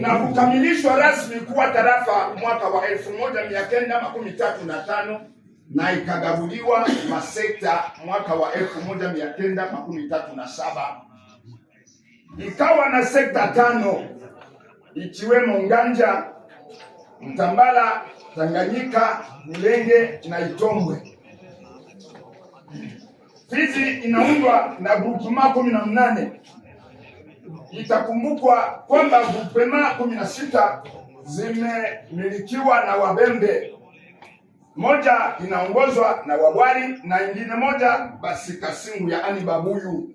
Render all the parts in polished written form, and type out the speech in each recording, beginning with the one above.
na kukamilishwa rasmi kuwa tarafa mwaka wa 1935 na ikagabuliwa masekta mwaka wa 1937. Ikawa na sekta 5 ikiwemo Nganja, Mtambala, Tanganyika, Mulenge na Itombwe. Fizi inaundwa na grupema 18. Itakumbukwa kwamba grupema 16 zimemilikiwa na Wabembe, moja inaongozwa na Wabwari na ingine moja basi Kasingu yaani Babuyu.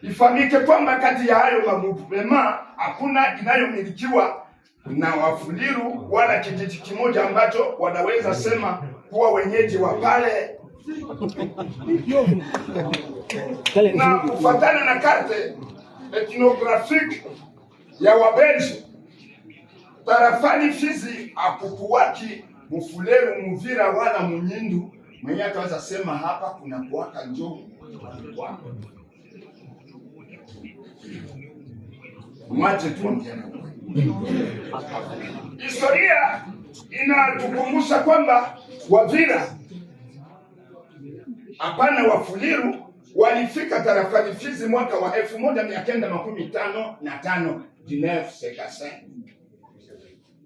Ifahamike kwamba kati ya hayo magrupema hakuna inayomilikiwa na Wafuliru wala kijiji kimoja ambacho wanaweza sema kuwa wenyeji wa pale. Na kufuatana na karte ethnographique ya Wabelgi, tarafani Fizi akukuwaki Mufuleru, Muvira wala Munyindu mwenye ataweza sema hapa kuna kuwaka njoo. Mwache tuambiane. Historia inatukumbusha kwamba Wavira hapana Wafuliru walifika tarafani Fizi mwaka wa 1955.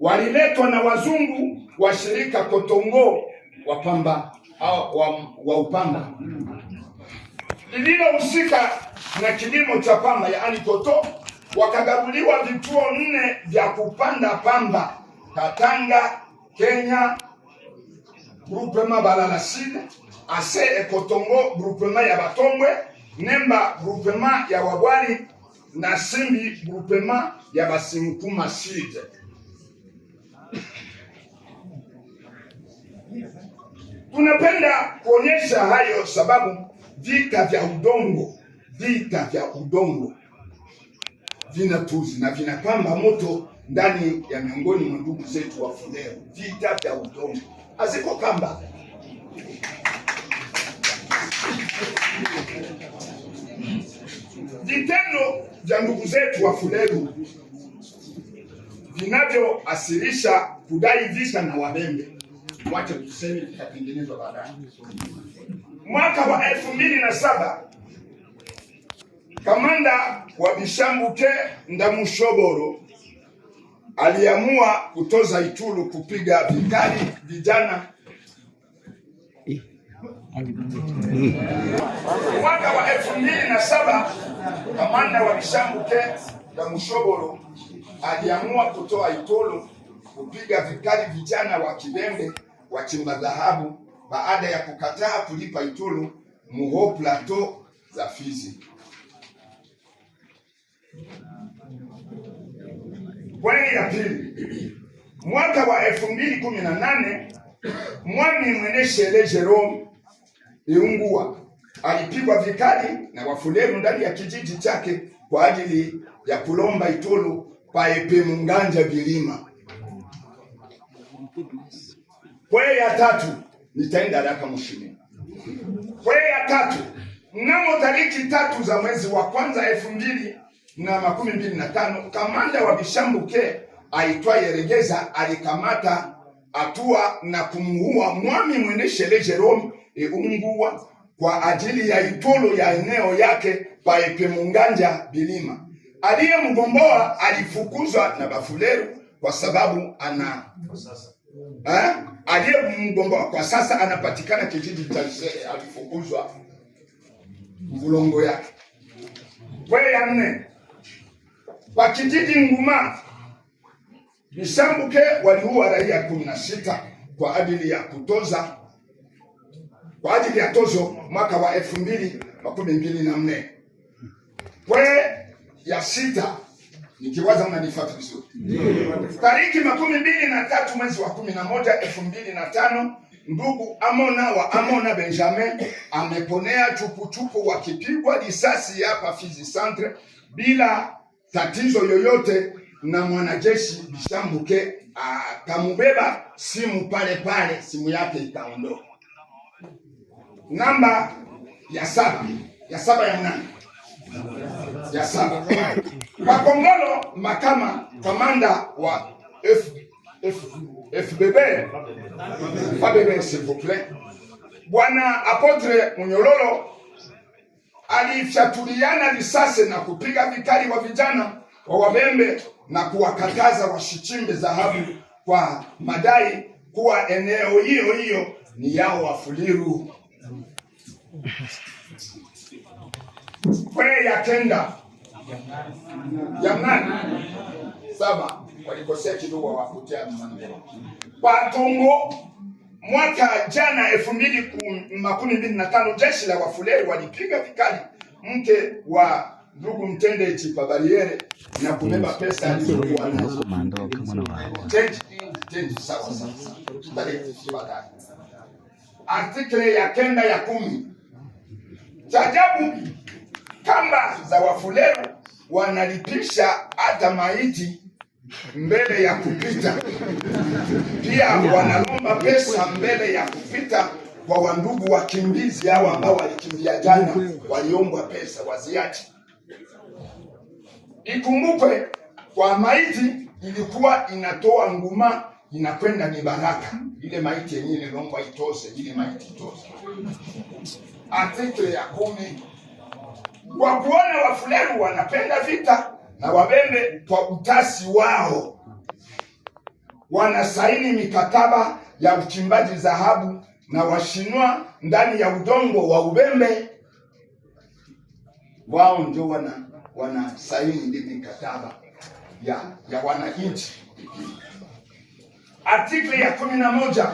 Waliletwa na wazungu wa shirika Kotongo wa Upamba lililohusika na kilimo cha pamba yaani koto. Wakagabuliwa vituo 4 vya kupanda pamba: Katanga, Kenya, grupema Balalaside, Ase Ekotongo, grupema ya Batombwe, Nemba, grupema ya Wabwari na Simbi, grupema ya Basimukuma Sud. Tunapenda kuonyesha hayo sababu vita vya udongo vinatuzi na vinapamba moto ndani ya miongoni mwa ndugu zetu wa Fuleru. Vita vya udongo haziko kamba. Vitendo vya ndugu zetu wa Fuleru vinavyoasirisha kudai vita na Wabembe. Wacha tuseme vitatengenezwa baadaye. Mwaka wa 2007 kamanda wa Bishambuke Ndamushoboro aliamua kutoza Itulu kupiga vikali vijana. Mwaka wa 2007 kamanda wa Bishambuke Ndamushoboro aliamua kutoa Itulu kupiga vikali vijana wa Kibembe wachimba dhahabu baada ya kukataa kulipa Itulu Muho Plateau za Fizi. Pwani ya pili, mwaka wa 2018 Mwami Mweneshele Jerome Iungua alipigwa vikali na Wafuleru ndani ya kijiji chake kwa ajili ya kulomba Itulu paepe Munganja Bilima. Pwani ya tatu, nitaenda haraka mshini. Pwani ya tatu, mnamo tariki 3 za mwezi wa kwanza 2025, kamanda wa Bishambuke aitwaye Regeza alikamata hatua na kumuua Mwami Mweneshele Jerome Iungua kwa ajili ya Itulu ya eneo yake paepe Munganja Bilima. Aliyemgomboa alifukuzwa na Bafuleru kwa sababu aliyemgomboa kwa sasa anapatikana kijiji cha Sele, alifukuzwa Mvulongo yake. Kwa ya 4, kwa kijiji Nguma Bishambuke waliua raia 16 kwa ajili ya tozo mwaka wa 2024. Kwa ya 6, nikiwaza mnanifuata vizuri. Tariki 23 mwezi wa 11 2005, ndugu Amona Benjamin ameponea chupuchupu wakipigwa risasi hapa Fizi Centre bila tatizo yoyote, na mwanajeshi Bishambuke akamubeba simu pale, simu yake ikaondoka. Namba ya 7 ya 8, ya 7. Makongolo Makama, kamanda wa FBB, s'il vous plaît. Bwana Apotre Munyololo alifyatuliana risasi na kupiga vikali wa vijana wa Wabembe na kuwakataza washichimbe dhahabu kwa madai kuwa eneo hiyo ni yao Wafuliru. Kwe ya kenda ya nani 7 walikosea kidogo wakutea maneno. Patongo mwaka jana 2025 jeshi la Wafuliru walipiga vikali mke wa ndugu Mtende Chipa Bariere na kubeba pesa alizokuwa nazo. Sawa. Artikle ya kenda ya 10. Chajabu, kamba za Wafuliru wanalipisha hata maiti mbele ya kupita. Pia wanalomba pesa mbele ya kupita kwa wandugu wakimbizi hao ambao walikimbia jana, waliombwa pesa waziache. Ikumbukwe kwa maiti ilikuwa inatoa nguma inakwenda ni baraka. Ile maiti yenyewe iliomba itose, ile maiti itose. Artikle ya 10. Kwa kuona Wafuliru wanapenda vita na Wabembe kwa utasi wao, wanasaini mikataba ya uchimbaji dhahabu na Washinwa ndani ya udongo wa Ubembe. Wao ndio wanasaini ile mikataba ya wananchi. Artikli ya 11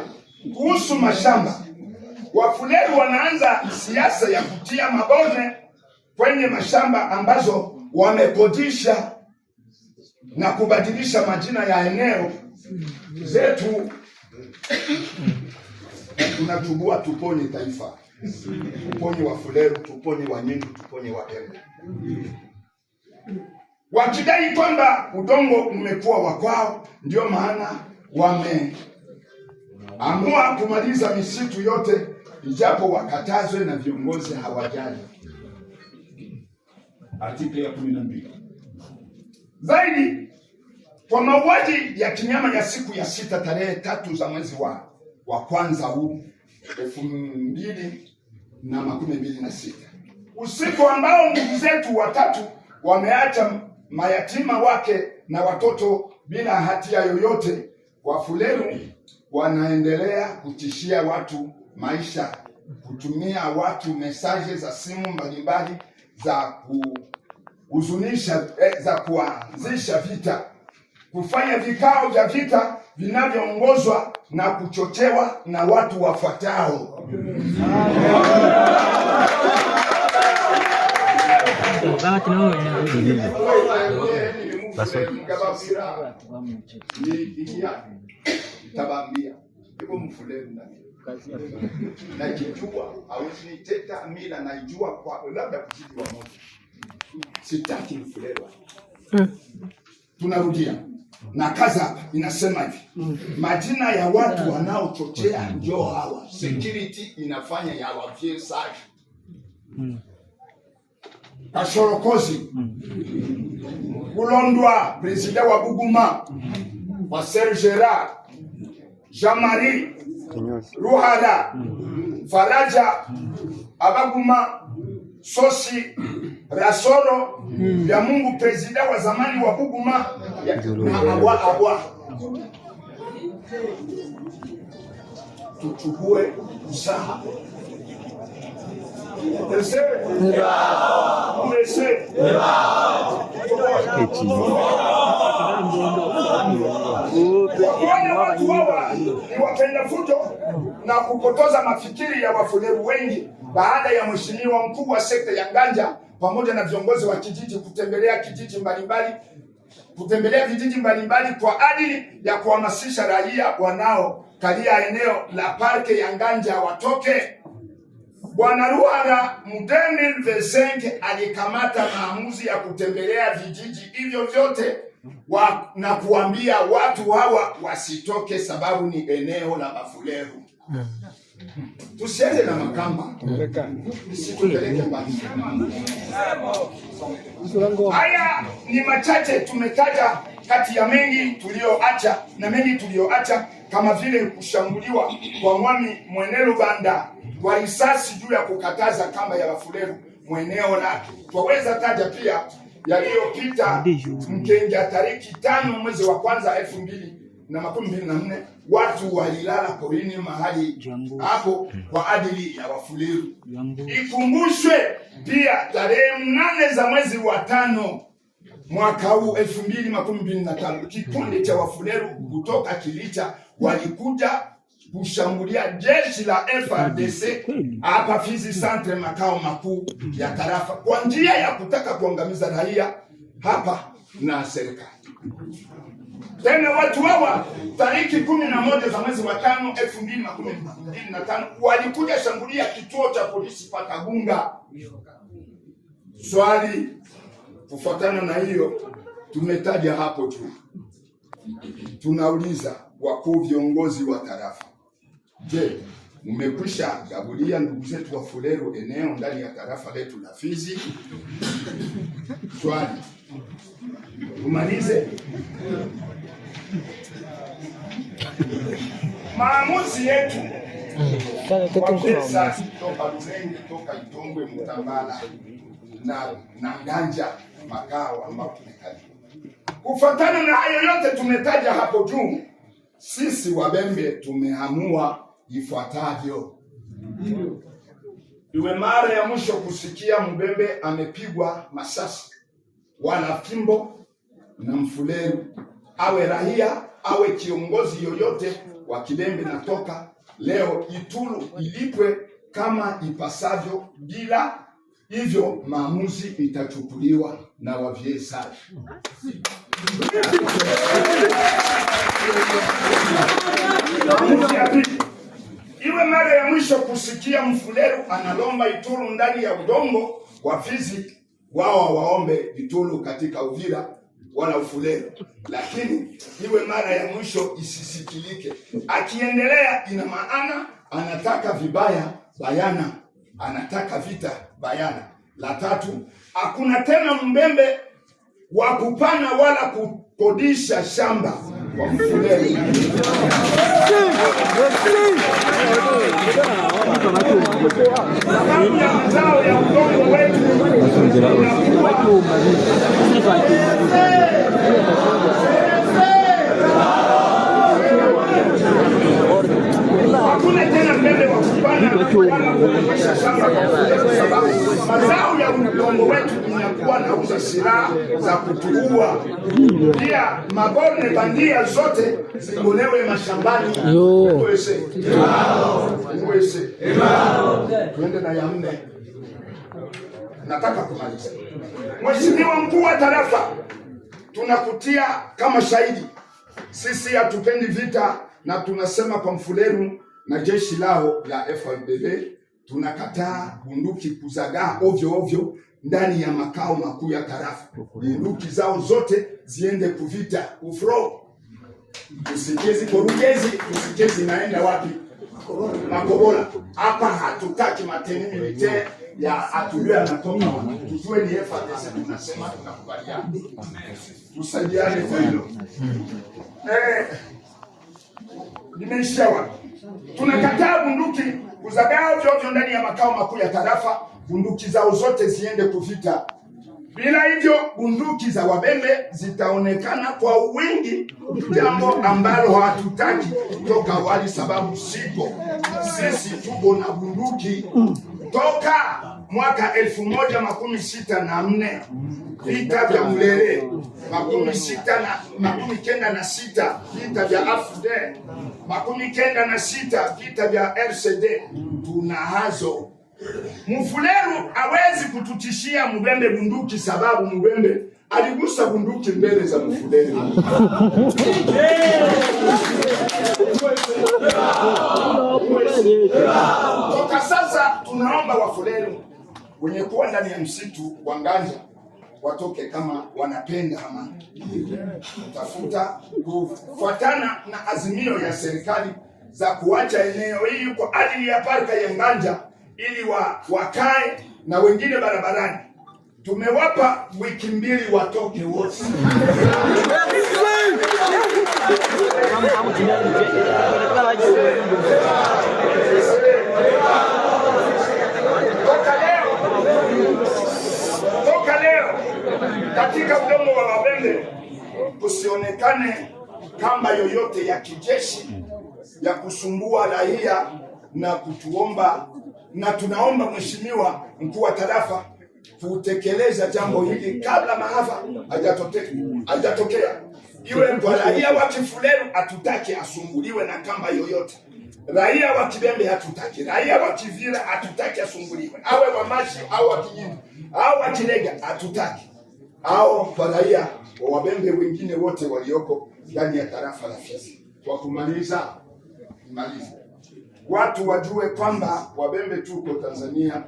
kuhusu mashamba. Wafuliru wanaanza siasa ya kutia mabone kwenye mashamba ambazo wamekodisha na kubadilisha majina ya eneo zetu. Tunachugua tuponye taifa, tuponye Wafuliru, tuponye Wanyindu, tuponye Wabembe. Wakidai kwamba udongo umekuwa wa kwao, ndio maana wameamua kumaliza misitu yote, ijapo wakatazwe na viongozi hawajali. Artikli ya 12. Zaidi, kwa mauaji ya kinyama ya siku ya 6 tarehe 3 za mwezi wa kwanza huu 2026, usiku ambao ndugu zetu watatu wameacha mayatima wake na watoto bila hatia yoyote, Wafuliru wanaendelea kutishia watu maisha, kutumia watu mesaje za simu mbalimbali za kuhuzunisha, za kuanzisha vita, kufanya vikao vya vita vinavyoongozwa na kuchochewa na watu wafuatao. Tabambia ipo Mfuliru na kijua hawezi niteta mila na ijua kwa labda kujijua moja. Sitaki Mfuliru. Tunarudia na kaza inasema hivi, majina ya watu wanaochochea ndio hawa. Security inafanya ya wafie saji. Kashorokozi Kulondwa, president wa Buguma, wa Sergera, Jean-Marie Ruhala, Faraja Abaguma, Sosi Rasoro ya Mungu, president wa zamani wa Buguma na Awa. Tuchukue usaha. Ni wapenda fujo na kupotoza mafikiri ya Wafuliru wengi baada ya mheshimiwa mkuu wa sekta ya Nganja pamoja na viongozi wa kijiji kutembelea vijiji mbalimbali kwa ajili ya kuhamasisha raia wanaokalia eneo la parke ya Nganja watoke. Bwana Ruhala Mudeni Vesenke alikamata maamuzi ya kutembelea vijiji hivyo vyote na kuambia watu hawa wasitoke, sababu ni eneo la Bafuleru. Tusiende na Makamba, situpeleke mbali. Haya ni machache tumetaja kati ya mengi tulioacha na mengi tulioacha, kama vile kushambuliwa kwa Mwami Mwenelubanda kwa risasi juu ya kukataza kamba ya Bafuleru mweneo lake. Twaweza taja pia yaliyopita Mkenja tariki 5 mwezi wa kwanza 2024, watu walilala porini mahali hapo kwa ajili ya Bafuleru. Ikumbushwe pia tarehe 8 za mwezi wa 5 mwaka huu 2025, kikundi cha Bafuleru kutoka Kilicha walikuja kushambulia jeshi la FARDC hapa Fizi Centre, makao makuu ya tarafa, kwa njia ya kutaka kuangamiza raia hapa na serikali. Tena watu hawa tariki 11 za mwezi wa 5 2025 walikuja shambulia kituo cha polisi Patagunga. Swali kufuatana na hiyo tumetaja hapo tu, tunauliza wakuu viongozi wa tarafa, je, mmekwisha gabulia ndugu zetu wa Bafuleru eneo ndani ya tarafa letu la Fizi? Swali. Tumalize. Maamuzi yetu kwa pesa toka Lulenge, toka Itongwe, Mutambala na Nganja, makao ambapo tumekali. Kufuatana na hayo yote tumetaja hapo juu, sisi Wabembe tumeamua ifuatavyo. Iwe mara ya mwisho kusikia Mbembe amepigwa masasi wala fimbo na Mfuleru, awe raia awe kiongozi yoyote wa Kibembe, natoka leo Itulu ilipwe kama ipasavyo, bila hivyo maamuzi itachukuliwa na wavyesaji. Iwe mara ya mwisho kusikia Mfuleru analomba Itulu ndani ya udongo wa Fizi, wao waombe Itulu katika Uvira wala Ufuleru, lakini iwe mara ya mwisho isisikilike. Akiendelea ina maana anataka vibaya bayana, anataka vita bayana. La tatu, hakuna tena Mbembe wa kupana wala kukodisha shamba kwa Mfuleru. Sababu ya mazao ya udongo wetu hakuna tena Mbembe wa kupana wala kukodisha shamba kwa Mfuleru, sababu mazao ya udongo wetu inakuwa na uza silaha za kutuua. Pia maborne bandia zote zigolewe mashambani. Uweze. Tuende na ya 4. Nataka kumaliza. Mheshimiwa mkuu wa tarafa, tunakutia kama shahidi. Sisi hatupendi vita na tunasema kwa Mfuleru na jeshi lao la FARDC, tunakataa bunduki kuzagaa ovyo ovyo ndani ya makao makuu ya tarafa. Bunduki zao zote ziende kuvita ufro. Usikezi korugezi, usikezi naenda wapi? Makobola. Hapa hatutaki mateni militaire ya atulio anatoka. Tujue ni FARDC, tunasema tunakubaliana. Tusaidiane kwa hilo. Nimeisha wapi? Tunakataa bunduki kuzagaa ovyo ovyo ndani ya makao makuu ya tarafa. Bunduki zao zote ziende kuvita. Bila hivyo bunduki za Wabembe zitaonekana kwa wingi, jambo ambalo hatutaki kutoka awali, sababu sisi tuko na bunduki toka mwaka 1164, vita vya Mulere, 1996 vita vya AFD, 1996 vita vya RCD. Tunahazo. Mfuleru hawezi kututishia Mbembe bunduki, sababu Mbembe aligusa bunduki mbele za Mfuleru. Toka sasa tunaomba Wafuleru wenye kuwa ndani ya msitu wa Nganja watoke kama wanapenda amani, tafuta kufuatana na azimio ya serikali za kuacha eneo hili kwa ajili ya parka ya Nganja ili wakae na wengine barabarani. Tumewapa wiki 2 watoke wote. Toka leo katika udongo wa Wabembe kusionekane kamba yoyote ya kijeshi ya kusumbua raia na kutuomba, na tunaomba Mheshimiwa Mkuu wa Tarafa kutekeleza jambo hili kabla maafa hajatokea. Iwe kwa raia wa Kifuleru hatutaki asumbuliwe na kamba yoyote. Raia wa Kibembe hatutaki. Raia wa Kivira hatutaki asumbuliwe. Awe wa Mashi au wa Kinyini au wa Kirega hatutaki. Au kwa raia wa Wabembe wengine wote walioko ndani ya tarafa la Fizi. Kwa kumaliza, watu wajue kwamba Wabembe tuko Tanzania,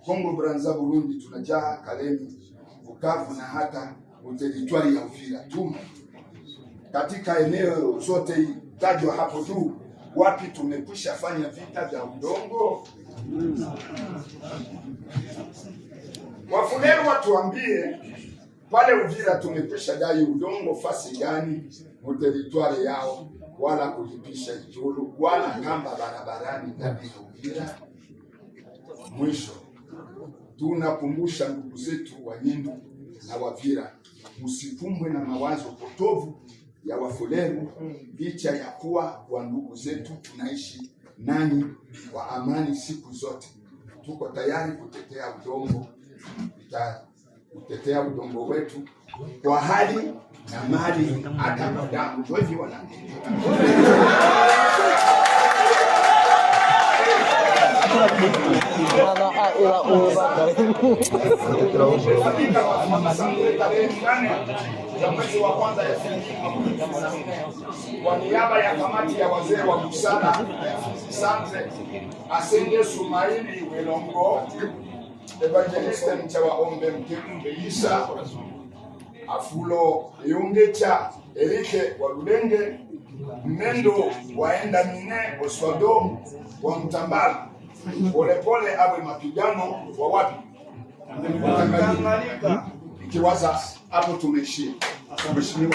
Kongo Brazza, Burundi, tunajaa Kalemi, Bukavu na hata teritwari ya Uvira tu. Katika eneo zote tajwa hapo juu, wapi tumekwisha fanya vita vya udongo? Wafuleru watuambie pale Uvira tumekwisha dai udongo fasi gani teritwari yao, wala kulipisha itulu wala kamba barabarani ndani ya Uvira. Mwisho tunakumbusha ndugu zetu Wanyindu na Wavira, msikumbwe na mawazo potovu ya Wafuleru, licha ya kuwa wa ndugu zetu tunaishi nani kwa amani siku zote. Tuko tayari kutetea udongo wetu kwa hali na mali, hata kwa damu. Ndio hivyo wanaendelea. Mwezi wa kwanza ya kwa niaba ya kamati ya wazee wa busara Santre Asenge Sumaili Welongo, Evangeliste Mchawa Ombe Mkembe Isa Afulo Yungecha Erike wa Lulenge Mendo waenda Mine Oswado wa Mtambala polepole awe mapigano wa wapi ikiwaza hapo tumeshia. Mheshimiwa